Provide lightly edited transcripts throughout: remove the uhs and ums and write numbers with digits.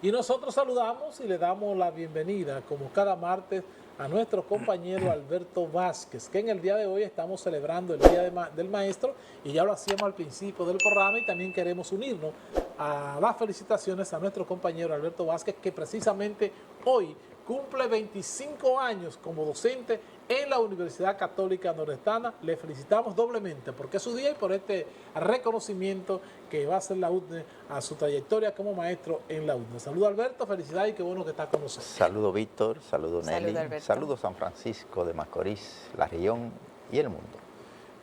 Y nosotros saludamos y le damos la bienvenida, como cada martes, a nuestro compañero Alberto Vázquez, que en el día de hoy estamos celebrando el Día del Maestro, y ya lo hacíamos al principio del programa, y también queremos unirnos a las felicitaciones a nuestro compañero Alberto Vázquez, que precisamente hoy cumple 25 años como docente en la Universidad Católica Nordestana. Le felicitamos doblemente porque es su día y por este reconocimiento que va a hacer la UDNE a su trayectoria como maestro en la UDNE. Saludos Alberto, felicidades y qué bueno que está con nosotros. Saludo Víctor, saludo Nelly, Alberto. saludo San Francisco de Macorís, la región y el mundo.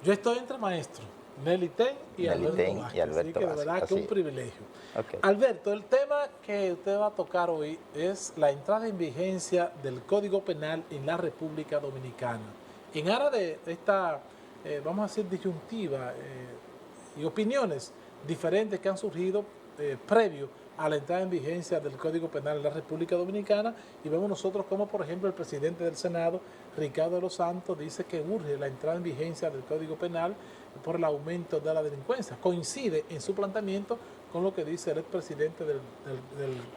Yo estoy entre maestros, Nelly Ten y Alberto Vázquez, así que de verdad que es un privilegio. Okay. Alberto, el tema que usted va a tocar hoy es la entrada en vigencia del Código Penal en la República Dominicana. En aras de esta, vamos a decir, disyuntiva y opiniones diferentes que han surgido previo a la entrada en vigencia del Código Penal en la República Dominicana, y vemos nosotros como, por ejemplo, el presidente del Senado, Ricardo de los Santos, dice que urge la entrada en vigencia del Código Penal por el aumento de la delincuencia. Coincide en su planteamiento con lo que dice el expresidente del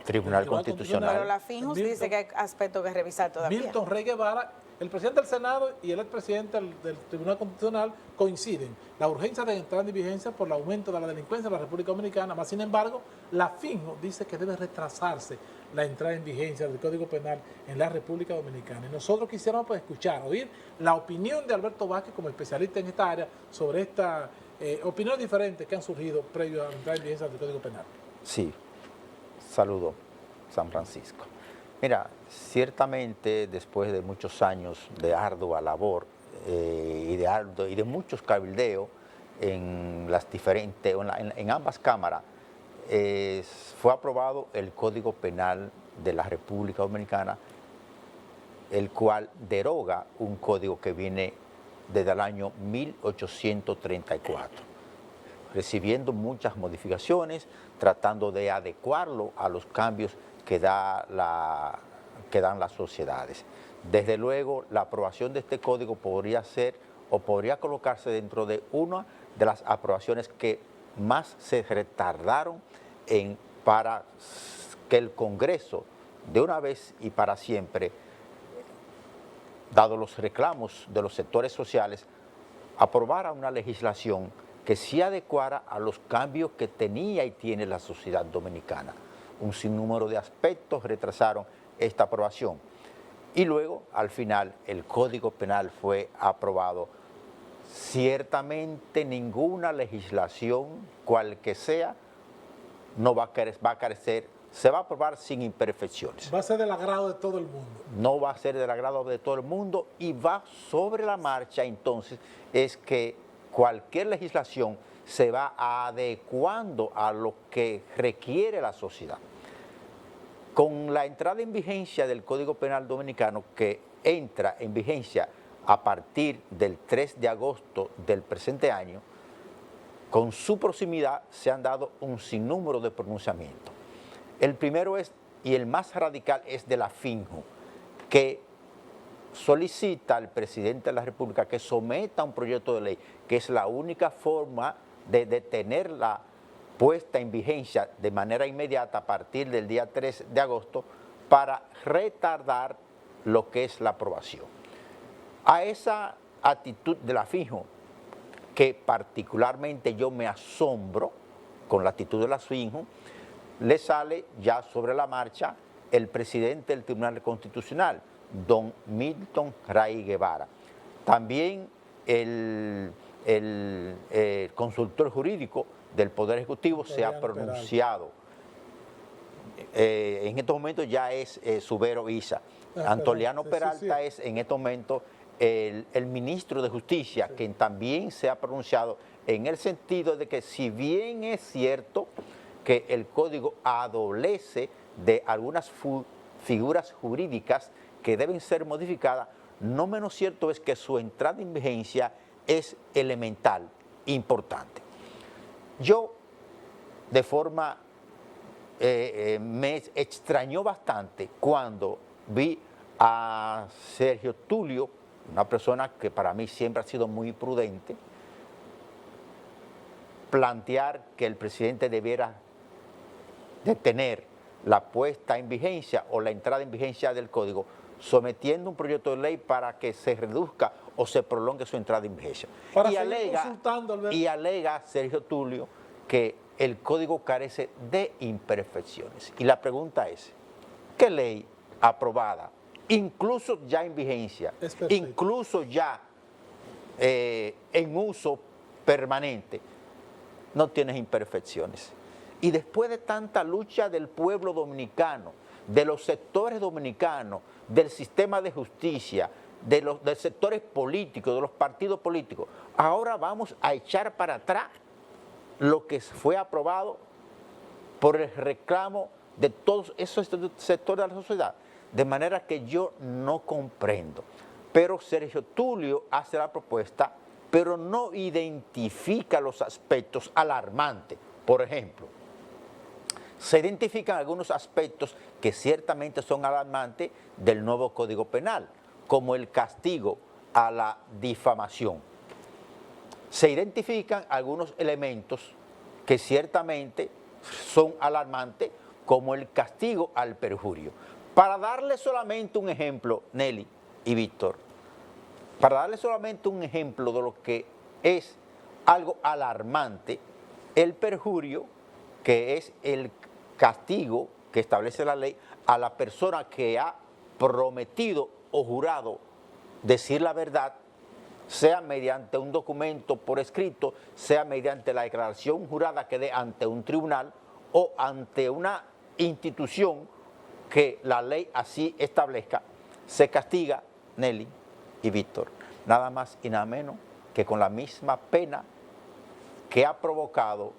Tribunal Constitucional. Pero la FINJUS dice que hay aspectos que revisar todavía. Milton Rey Guevara, el presidente del Senado y el expresidente del Tribunal Constitucional coinciden. La urgencia de entrar en vigencia por el aumento de la delincuencia en la República Dominicana, más sin embargo, la FINJUS dice que debe retrasarse la entrada en vigencia del Código Penal en la República Dominicana. Y nosotros quisiéramos pues, oír la opinión de Alberto Vázquez como especialista en esta área sobre esta opiniones diferentes que han surgido previo a la entrada en vigencia del Código Penal. Sí, saludo San Francisco. Mira, ciertamente después de muchos años de ardua labor y de muchos cabildeos en las diferentes, en ambas cámaras, fue aprobado el Código Penal de la República Dominicana, el cual deroga un código que viene desde el año 1834, recibiendo muchas modificaciones, tratando de adecuarlo a los cambios que dan las sociedades. Desde luego, la aprobación de este código podría ser o podría colocarse dentro de una de las aprobaciones que más se retardaron para que el Congreso, de una vez y para siempre, dado los reclamos de los sectores sociales, aprobara una legislación que se adecuara a los cambios que tenía y tiene la sociedad dominicana. Un sinnúmero de aspectos retrasaron esta aprobación. Y luego, al final, el Código Penal fue aprobado. Ciertamente ninguna legislación, cual que sea, no va a carecer, se va a aprobar sin imperfecciones. Va a ser del agrado de todo el mundo. No va a ser del agrado de todo el mundo y va sobre la marcha, entonces, es que cualquier legislación se va adecuando a lo que requiere la sociedad. Con la entrada en vigencia del Código Penal Dominicano, que entra en vigencia a partir del 3 de agosto del presente año, con su proximidad se han dado un sinnúmero de pronunciamientos. El primero es, y el más radical, es de la FINJUS, que solicita al presidente de la República que someta un proyecto de ley, que es la única forma de tenerla puesta en vigencia de manera inmediata a partir del día 3 de agosto para retardar lo que es la aprobación. A esa actitud de la FINJUS, que particularmente yo me asombro con la actitud de la FINJUS, le sale ya sobre la marcha el presidente del Tribunal Constitucional, don Milton Rey Guevara. También el consultor jurídico del Poder Ejecutivo se ha pronunciado. En estos momentos ya es Subero Isa. Antoliano Peralta es en estos momentos el ministro de Justicia, quien también se ha pronunciado en el sentido de que, si bien es cierto que el código adolece de algunas figuras jurídicas que deben ser modificadas, no menos cierto es que su entrada en vigencia es elemental, importante. Yo, de forma, me extrañó bastante cuando vi a Sergio Tulio, una persona que para mí siempre ha sido muy prudente, plantear que el presidente debiera detener la puesta en vigencia o la entrada en vigencia del código, sometiendo un proyecto de ley para que se reduzca o se prolongue su entrada en vigencia. Para seguir consultando, Alberto. Y alega Sergio Tulio que el código carece de imperfecciones. Y la pregunta es, ¿qué ley aprobada, incluso ya en vigencia, incluso ya en uso permanente, no tiene imperfecciones? Y después de tanta lucha del pueblo dominicano, de los sectores dominicanos, del sistema de justicia, de los sectores políticos, de los partidos políticos, ahora vamos a echar para atrás lo que fue aprobado por el reclamo de todos esos sectores de la sociedad. De manera que yo no comprendo. Pero Sergio Tulio hace la propuesta, pero no identifica los aspectos alarmantes. Por ejemplo, se identifican algunos aspectos que ciertamente son alarmantes del nuevo Código Penal, como el castigo a la difamación. Se identifican algunos elementos que ciertamente son alarmantes, como el castigo al perjurio. Para darle solamente un ejemplo, Nelly y Víctor, para darle solamente un ejemplo de lo que es algo alarmante, el perjurio, que es el castigo que establece la ley a la persona que ha prometido o jurado decir la verdad, sea mediante un documento por escrito, sea mediante la declaración jurada que dé ante un tribunal o ante una institución que la ley así establezca, se castiga, Nelly y Víctor, nada más y nada menos que con la misma pena que ha provocado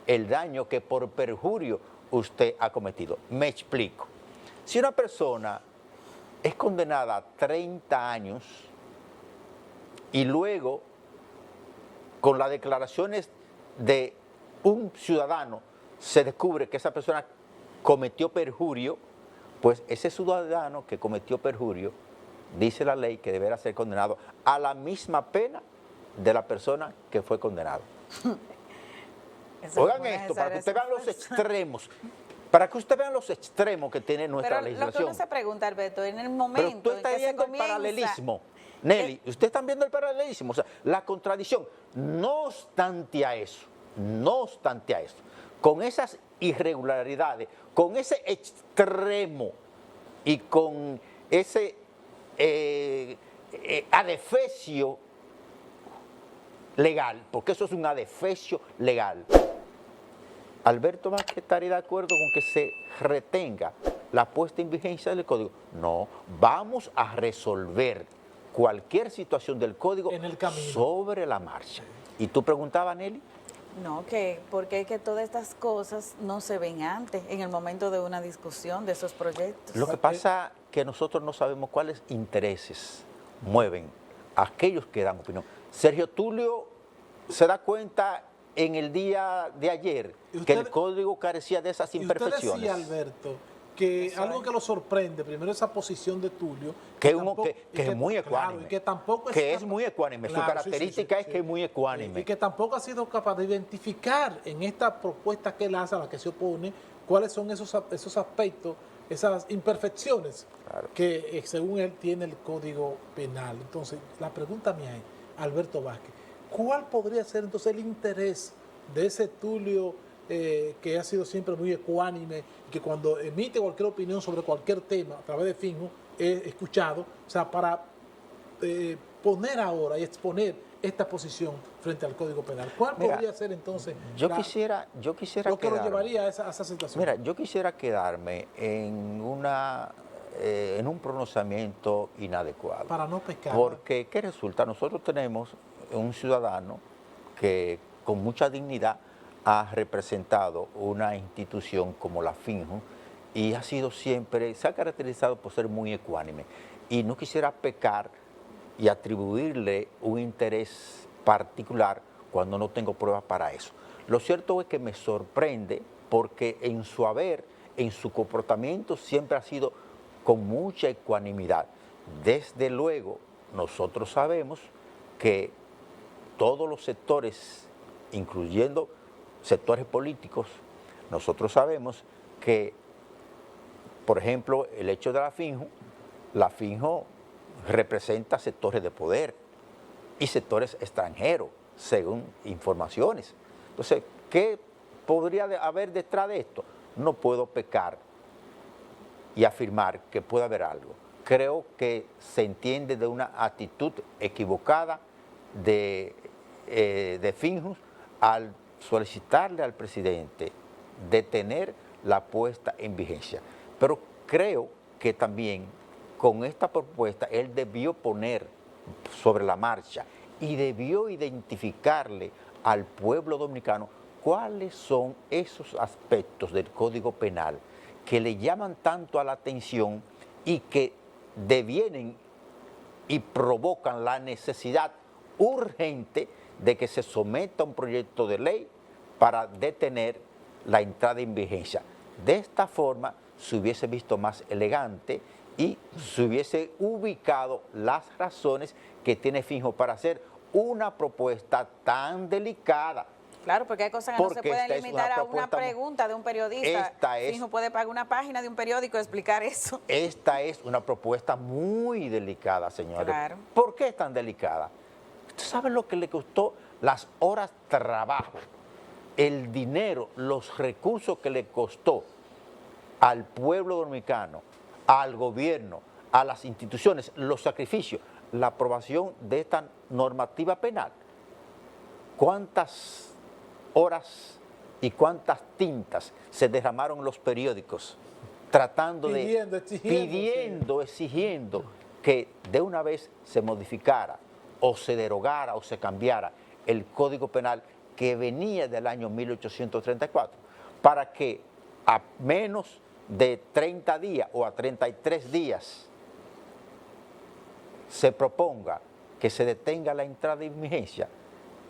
el daño que por perjurio usted ha cometido. Me explico. Si una persona es condenada a 30 años y luego, con las declaraciones de un ciudadano, se descubre que esa persona cometió perjurio, pues ese ciudadano que cometió perjurio, dice la ley que deberá ser condenado a la misma pena de la persona que fue condenado. Oigan esto, para que ustedes vean los extremos. Para que ustedes vean los extremos que tiene nuestra legislación. Lo que uno se pregunta, Alberto, en el momento Pero tú estás en que viendo se comienza... el paralelismo, Nelly, ustedes están viendo el paralelismo, o sea, la contradicción. No obstante a eso, con esas irregularidades, con ese extremo y con ese adefesio legal, porque eso es un adefesio legal, Alberto Vázquez estaría de acuerdo con que se retenga la puesta en vigencia del código. No, vamos a resolver cualquier situación del código en el camino, sobre la marcha. ¿Y tú preguntabas, Nelly? No, porque es que todas estas cosas no se ven antes, en el momento de una discusión de esos proyectos. Lo que pasa es que nosotros no sabemos cuáles intereses mueven a aquellos que dan opinión. Sergio Tulio se da cuenta en el día de ayer que el código carecía de esas imperfecciones. Usted decía, Alberto, que algo que lo sorprende, primero esa posición de Tulio, que es muy ecuánime, claro, y que tampoco es muy ecuánime, claro, su característica es que es muy ecuánime. Y que tampoco ha sido capaz de identificar en esta propuesta que él hace, a la que se opone, cuáles son esos aspectos, esas imperfecciones, claro, que según él tiene el Código Penal. Entonces, la pregunta mía es, Alberto Vázquez, ¿cuál podría ser entonces el interés de ese Tulio que ha sido siempre muy ecuánime, que cuando emite cualquier opinión sobre cualquier tema a través de Finjo es escuchado, o sea, para poner ahora y exponer esta posición frente al Código Penal? ¿Cuál podría ser entonces yo quisiera lo que lo llevaría a esa situación? Mira, yo quisiera quedarme en un pronunciamiento inadecuado. Para no pecar. Porque, ¿qué resulta? Nosotros tenemos un ciudadano que con mucha dignidad ha representado una institución como la Finjo y ha sido siempre, se ha caracterizado por ser muy ecuánime. Y no quisiera pecar y atribuirle un interés particular cuando no tengo pruebas para eso. Lo cierto es que me sorprende porque en su haber, en su comportamiento siempre ha sido con mucha ecuanimidad. Desde luego, nosotros sabemos que todos los sectores, incluyendo sectores políticos, nosotros sabemos que Por ejemplo, el hecho de la Finjo representa sectores de poder y sectores extranjeros, según informaciones. Entonces, ¿qué podría haber detrás de esto? No puedo pecar y afirmar que puede haber algo. Creo que se entiende de una actitud equivocada de Finjus al solicitarle al presidente detener la puesta en vigencia. Pero creo que también con esta propuesta él debió poner sobre la marcha y debió identificarle al pueblo dominicano cuáles son esos aspectos del Código Penal que le llaman tanto a la atención y que devienen y provocan la necesidad urgente de que se someta un proyecto de ley para detener la entrada en vigencia. De esta forma se hubiese visto más elegante y se hubiese ubicado las razones que tiene Finjo para hacer una propuesta tan delicada. Claro, porque hay cosas que no se pueden limitar a una pregunta de un periodista. Finjo puede pagar una página de un periódico y explicar eso. Esta es una propuesta muy delicada, señores. Claro. ¿Por qué es tan delicada? ¿Usted sabe lo que le costó las horas de trabajo, el dinero, los recursos que le costó al pueblo dominicano, al gobierno, a las instituciones, los sacrificios, la aprobación de esta normativa penal? ¿Cuántas horas y cuántas tintas se derramaron los periódicos tratando exigiendo que de una vez se modificara o se derogara o se cambiara el Código Penal que venía del año 1834 para que a menos de 30 días o a 33 días se proponga que se detenga la entrada en vigencia?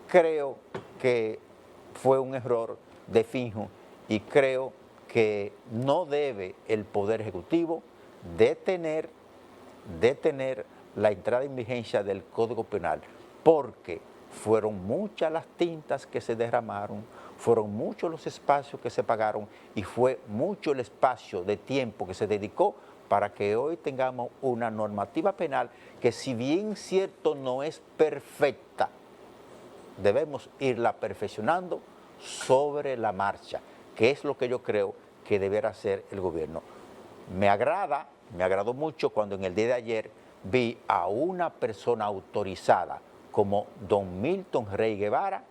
Creo que fue un error de Finjo y creo que no debe el Poder Ejecutivo detener la entrada en vigencia del Código Penal, porque fueron muchas las tintas que se derramaron, fueron muchos los espacios que se pagaron y fue mucho el espacio de tiempo que se dedicó para que hoy tengamos una normativa penal que, si bien cierto no es perfecta, debemos irla perfeccionando sobre la marcha, que es lo que yo creo que deberá hacer el gobierno. Me agradó mucho cuando en el día de ayer vi a una persona autorizada como don Milton Rey Guevara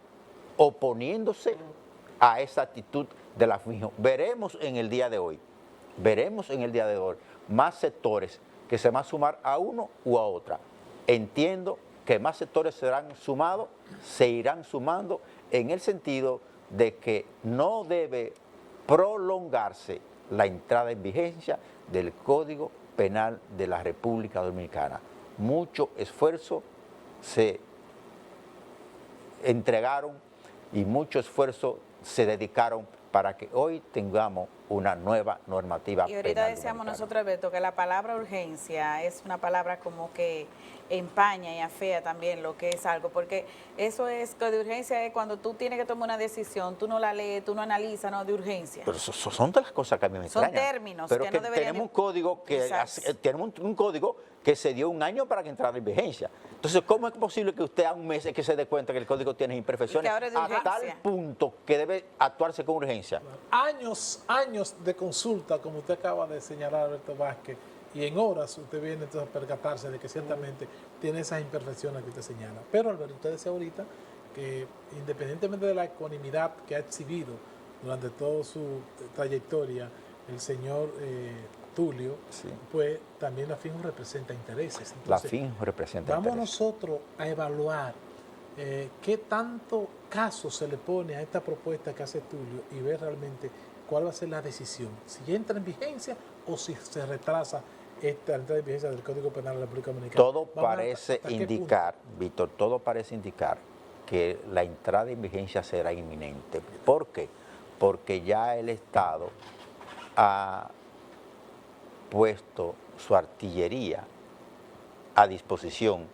oponiéndose a esa actitud de la Finjo. Veremos en el día de hoy más sectores que se van a sumar a uno u a otra. Entiendo que más sectores se irán sumando en el sentido de que no debe prolongarse la entrada en vigencia del Código Penal de la República Dominicana. Mucho esfuerzo se entregaron y mucho esfuerzo se dedicaron para que hoy tengamos una nueva normativa penal. Y ahorita decíamos nosotros, Alberto, que la palabra urgencia es una palabra como que empaña y afea también lo que es algo, porque eso es que de urgencia es cuando tú tienes que tomar una decisión, tú no la lees, tú no analizas, no, de urgencia. Pero son de las cosas que a mí me extrañan. Son términos pero que que no deberían... tenemos un código que se dio un año para que entrara en vigencia. Entonces, ¿cómo es posible que usted a un mes que se dé cuenta que el código tiene imperfecciones a tal punto que debe actuarse con urgencia? Años de consulta, como usted acaba de señalar, Alberto Vázquez, y en horas usted viene entonces a percatarse de que ciertamente tiene esas imperfecciones que usted señala. Pero, Alberto, usted decía ahorita que independientemente de la ecuanimidad que ha exhibido durante toda su trayectoria el señor Tulio, sí, pues también la Finjo representa intereses. Entonces, la Finjo representa intereses. Vamos intereses. nosotros a evaluar qué tanto caso se le pone a esta propuesta que hace Tulio y ver realmente cuál va a ser la decisión, si entra en vigencia o si se retrasa esta entrada en vigencia del Código Penal de la República Dominicana. Todo parece indicar, Víctor, todo parece indicar que la entrada en vigencia será inminente. ¿Por qué? Porque ya el Estado ha puesto su artillería a disposición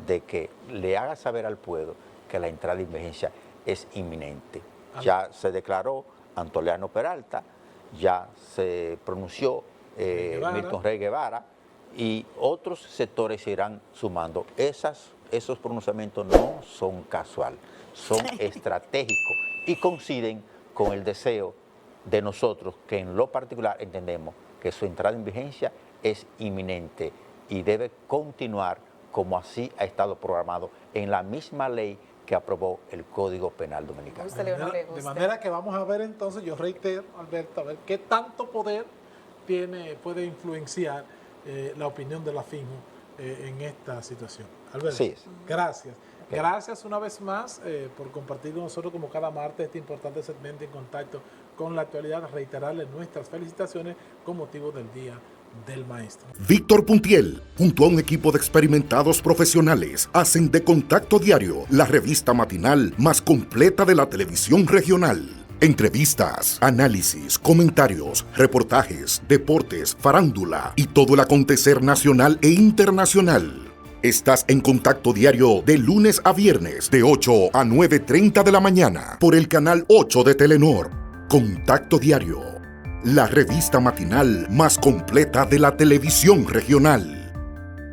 de que le haga saber al pueblo que la entrada en vigencia es inminente. Ya se declaró Antoliano Peralta, ya se pronunció Milton Rey Guevara, y otros sectores se irán sumando. Esos pronunciamientos no son casual, son estratégicos y coinciden con el deseo de nosotros, que en lo particular entendemos que su entrada en vigencia es inminente y debe continuar como así ha estado programado en la misma ley que aprobó el Código Penal Dominicano. De manera que vamos a ver entonces, yo reitero, Alberto, a ver qué tanto poder puede influenciar la opinión de la FINJO en esta situación. Alberto, sí. Gracias. Okay. Gracias una vez más por compartir con nosotros como cada martes este importante segmento en contacto con la actualidad. Reiterarles nuestras felicitaciones con motivo del Día del Maestro. Víctor Puntiel, junto a un equipo de experimentados profesionales, hacen de Contacto Diario la revista matinal más completa de la televisión regional. Entrevistas, análisis, comentarios, reportajes, deportes, farándula y todo el acontecer nacional e internacional. Estás en Contacto Diario de lunes a viernes de 8 a 9:30 de la mañana por el canal 8 de Telenor. Contacto Diario, la revista matinal más completa de la televisión regional.